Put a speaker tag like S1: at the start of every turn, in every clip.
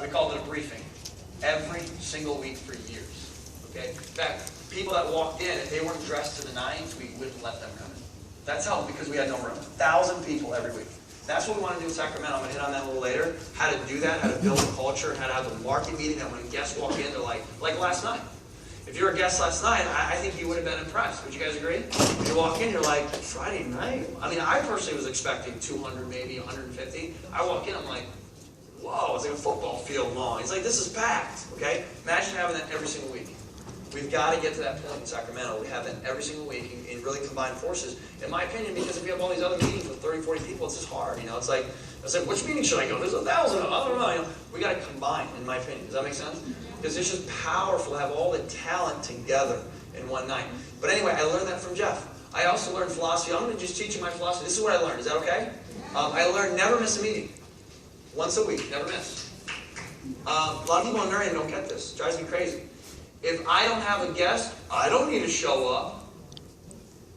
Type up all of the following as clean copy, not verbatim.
S1: We called it a briefing. Every single week for years. Okay? In fact, people that walked in, if they weren't dressed to the nines, we wouldn't let them come in. That's how, because we had no room. 1,000 people every week. That's what we want to do in Sacramento. I'm going to hit on that a little later. How to do that, how to build a culture, how to have a market meeting that when guests walk in, they're like last night. If you were a guest last night, I think you would have been impressed. Would you guys agree? When you walk in, you're like, Friday night? I mean, I personally was expecting 200, maybe 150. I walk in, I'm like, whoa, it's like a football field long. It's like, this is packed, okay? Imagine having that every single week. We've got to get to that point in Sacramento. We have that every single week and really combine forces, in my opinion, because if you have all these other meetings with 30, 40 people, it's just hard. It's like, which meeting should I go? There's 1,000 of them. I don't know. We got to combine, in my opinion. Does that make sense? Because it's just powerful to have all the talent together in one night. But anyway, I learned that from Jeff. I also learned philosophy. I'm going to just teach you my philosophy. This is what I learned. Is that okay? I learned never miss a meeting. Once a week, never miss. A lot of people in Marion don't get this. It drives me crazy. If I don't have a guest, I don't need to show up.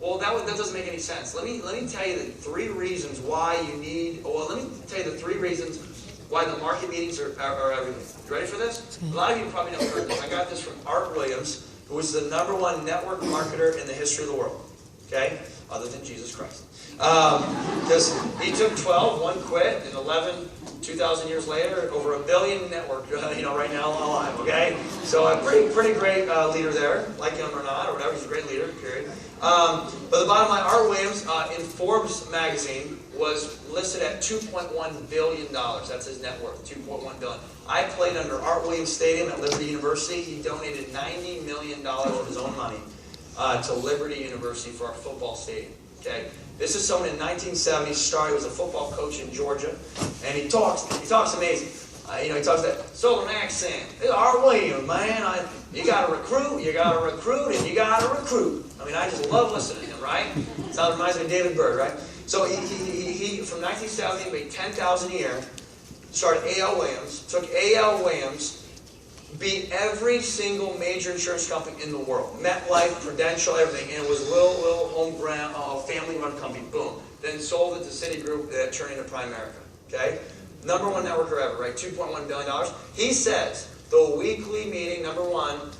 S1: Well, that doesn't make any sense. Let me tell you the 3 reasons why you need. Well, let me tell you the 3 reasons why the market meetings are everything. You ready for this? A lot of you probably never heard this. I got this from Art Williams, who was the #1 network marketer in the history of the world. Okay, other than Jesus Christ. Because he took 12, one quit, and 11. 2,000 years later, over 1 billion network, right now alive, okay? So a pretty great leader there, like him or not, or whatever, he's a great leader, period. But the bottom line, Art Williams in Forbes magazine was listed at $2.1 billion. That's his net worth, $2.1 billion. I played under Art Williams Stadium at Liberty University. He donated $90 million of his own money to Liberty University for our football stadium, okay? This is someone in 1970 started. He was a football coach in Georgia, and he talks amazing. He talks that southern accent. Art Williams, man, you got to recruit, and you got to recruit. I mean, I just love listening to him, right? That reminds me of David Byrd, right? So he from 1970 made $10,000 a year. Started A.L. Williams. Took A.L. Williams. Beat every single major insurance company in the world. MetLife, Prudential, everything. And it was a little home-ground, family-run company. Boom. Then sold it to Citigroup that turned into Primerica. Okay? #1 networker ever, right? $2.1 billion. He says, the weekly meeting, #1,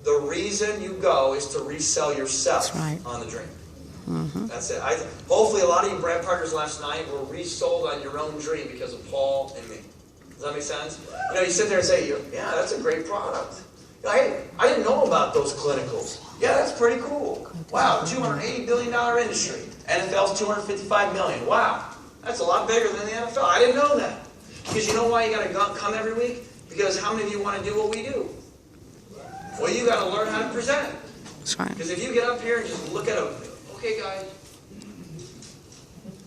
S1: the reason you go is to resell yourself on the dream. Mm-hmm. That's it. Hopefully a lot of you brand partners last night were resold on your own dream because of Paul and me. Does that make sense? You sit there and say, yeah, that's a great product. I didn't know about those clinicals. Yeah, that's pretty cool. Wow, $280 billion industry. NFL's $255 million. Wow, that's a lot bigger than the NFL. I didn't know that. Because you know why you got to come every week? Because how many of you want to do what we do? Well, you got to learn how to present.
S2: That's right.
S1: Because if you get up here and just look at okay, guys,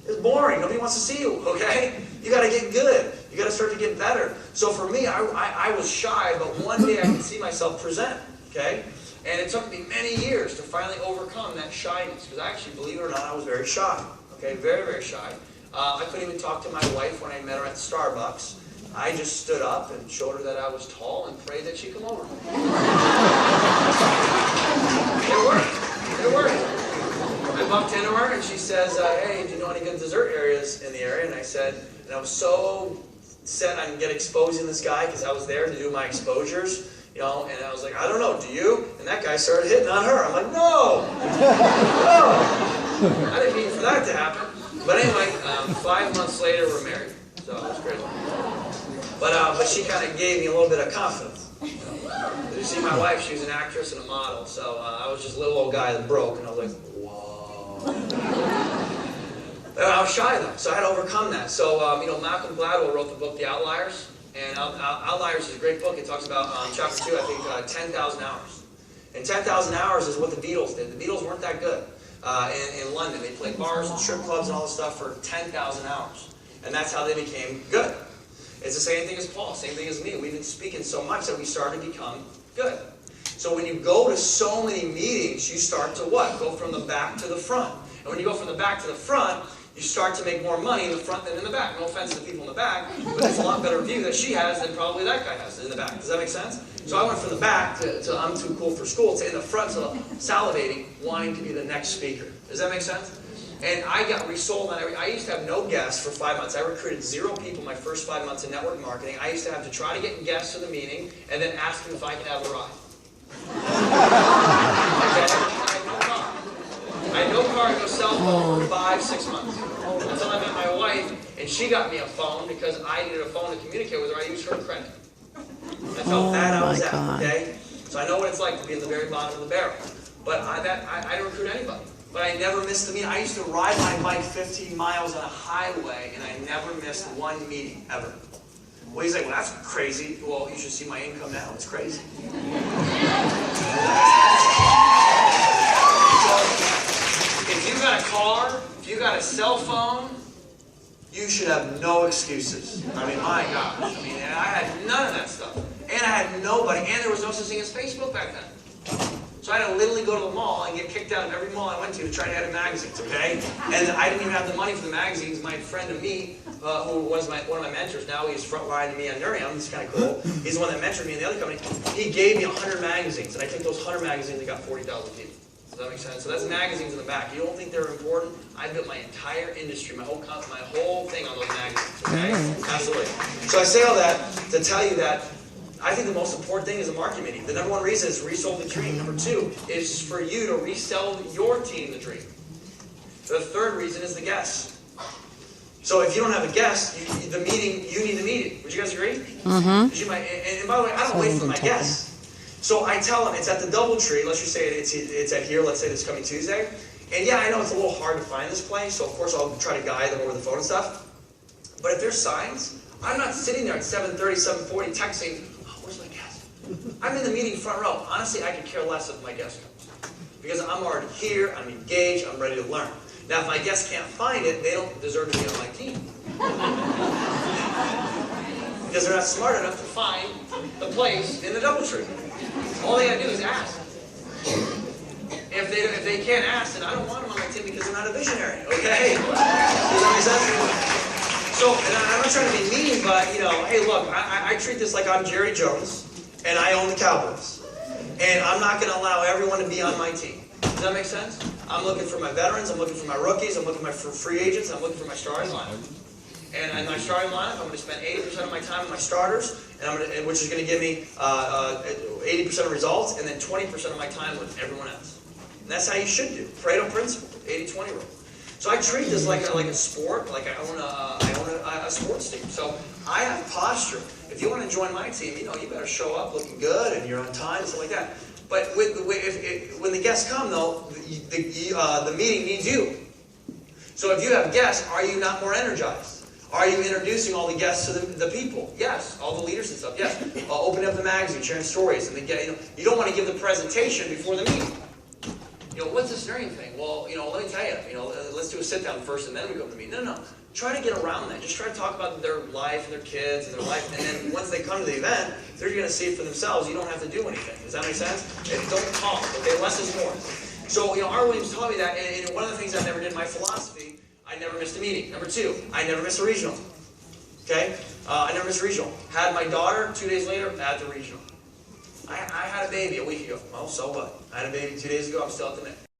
S1: it's boring. Nobody wants to see you, okay? You got to get good. You got to start to get better. So for me, I was shy, but one day I could see myself present, okay? And it took me many years to finally overcome that shyness, because actually, believe it or not, I was very shy, okay? Very, very shy. I couldn't even talk to my wife when I met her at Starbucks. I just stood up and showed her that I was tall and prayed that she'd come over. It worked. It worked. I bumped into her and she says, hey, do you know any good dessert areas in the area? And I said, and I was so set on exposing this guy because I was there to do my exposures, and I was like, I don't know, do you? And that guy started hitting on her. I'm like, no! No! I didn't mean for that to happen. But anyway, 5 months later, we're married. So it was great. But she kind of gave me a little bit of confidence. Did you see my wife? She was an actress and a model. So I was just a little old guy that broke, and I was like, whoa. I was shy though, so I had to overcome that. So Malcolm Gladwell wrote the book The Outliers, and Outliers is a great book. It talks about chapter 2, I think 10,000 hours. And 10,000 hours is what the Beatles did. The Beatles weren't that good in London. They played bars and strip clubs and all this stuff for 10,000 hours, and that's how they became good. It's the same thing as Paul, same thing as me. We've been speaking so much that we started to become good. So when you go to so many meetings, you start to what? Go from the back to the front. And when you go from the back to the front, you start to make more money in the front than in the back. No offense to the people in the back, but it's a lot better view that she has than probably that guy has in the back. Does that make sense? So I went from the back to I'm too cool for school to in the front to salivating, wanting to be the next speaker. Does that make sense? And I got resold on every, I used to have no guests for 5 months. I recruited 0 people my first 5 months in network marketing. I used to have to try to get guests to the meeting and then ask them if I could have a ride. Okay? I had no car. I had no car, no cell phone for 5, 6 months. Until I met my wife, and she got me a phone because I needed a phone to communicate with her. I used her credit. That's how bad I was at, okay? So I know what it's like to be in the very bottom of the barrel. But I didn't recruit anybody. But I never missed a meeting. I used to ride my bike 15 miles on a highway, and I never missed one meeting, ever. Well, he's like, well, that's crazy. Well, you should see my income now. It's crazy. If you got a car, if you got a cell phone, you should have no excuses. I mean, my gosh. I mean, I had none of that stuff. And I had nobody. And there was no such thing as Facebook back then. So I had to literally go to the mall and get kicked out of every mall I went to try to edit magazines, okay? And I didn't even have the money for the magazines. My friend Amit, who was one of my mentors, now he's frontline to me on Nurium, he's kind of cool. He's the one that mentored me in the other company. He gave me 100 magazines, and I took those 100 magazines and got 40,000 people. Does that make sense? So that's magazines in the back. You don't think they're important? I built my entire industry, my whole thing on those magazines, okay? Absolutely. So I say all that to tell you that I think the most important thing is a marketing meeting. The number 1 reason is resold the dream. Number 2 is for you to resell your team the dream. The 3rd reason is the guests. So if you don't have a guest, you need the meeting. Would you guys agree? Mm-hmm. And by the way, I don't wait for my guests. So I tell them it's at the DoubleTree. Let's just say it's at here. Let's say this coming Tuesday. And yeah, I know it's a little hard to find this place, so of course I'll try to guide them over the phone and stuff. But if there's signs, I'm not sitting there at 7:30, 7:40 texting, where's my guest? I'm in the meeting front row. Honestly, I could care less if my guest comes. Because I'm already here, I'm engaged, I'm ready to learn. Now, if my guests can't find it, they don't deserve to be on my team. Because they're not smart enough to find the place in the DoubleTree. All they gotta do is ask. If they can't ask, then I don't want them on my team because they're not a visionary, okay? Does that make sense? So, and I'm not trying to be mean, but, you know, hey, look, I treat this like I'm Jerry Jones, and I own the Cowboys. And I'm not going to allow everyone to be on my team. Does that make sense? I'm looking for my veterans, I'm looking for my rookies, I'm looking for free agents, I'm looking for my starting lineup. And in my starting lineup, I'm going to spend 80% of my time on my starters, which is going to give me 80% of results, and then 20% of my time with everyone else. And that's how you should do. Pareto principle, 80-20 rule. So I treat this like a sport, like I own a sports team. So I have posture. If you want to join my team, you know, you better show up looking good and you're on time, stuff like that. But when the guests come, though, the meeting needs you. So if you have guests, are you not more energized? Are you introducing all the guests to the people? Yes. All the leaders and stuff. Yes. Opening up the magazine, sharing stories, and you don't want to give the presentation before the meeting. You know, what's this Nurium thing? Well, you know, let me tell you. You know, let's do a sit down first, and then we go to the meeting. No. Try to get around that. Just try to talk about their life and their kids and their life, and then once they come to the event, they're going to see it for themselves. You don't have to do anything. Does that make sense? And don't talk. Okay, less is more. So, you know, R. Williams taught me that, and one of the things I never did in my philosophy, I never missed a meeting. Number 2, I never missed a regional. Okay? I never missed a regional. Had my daughter 2 days later at the regional. I had a baby a week ago. Well, so what? I had a baby 2 days ago. I'm still at the net.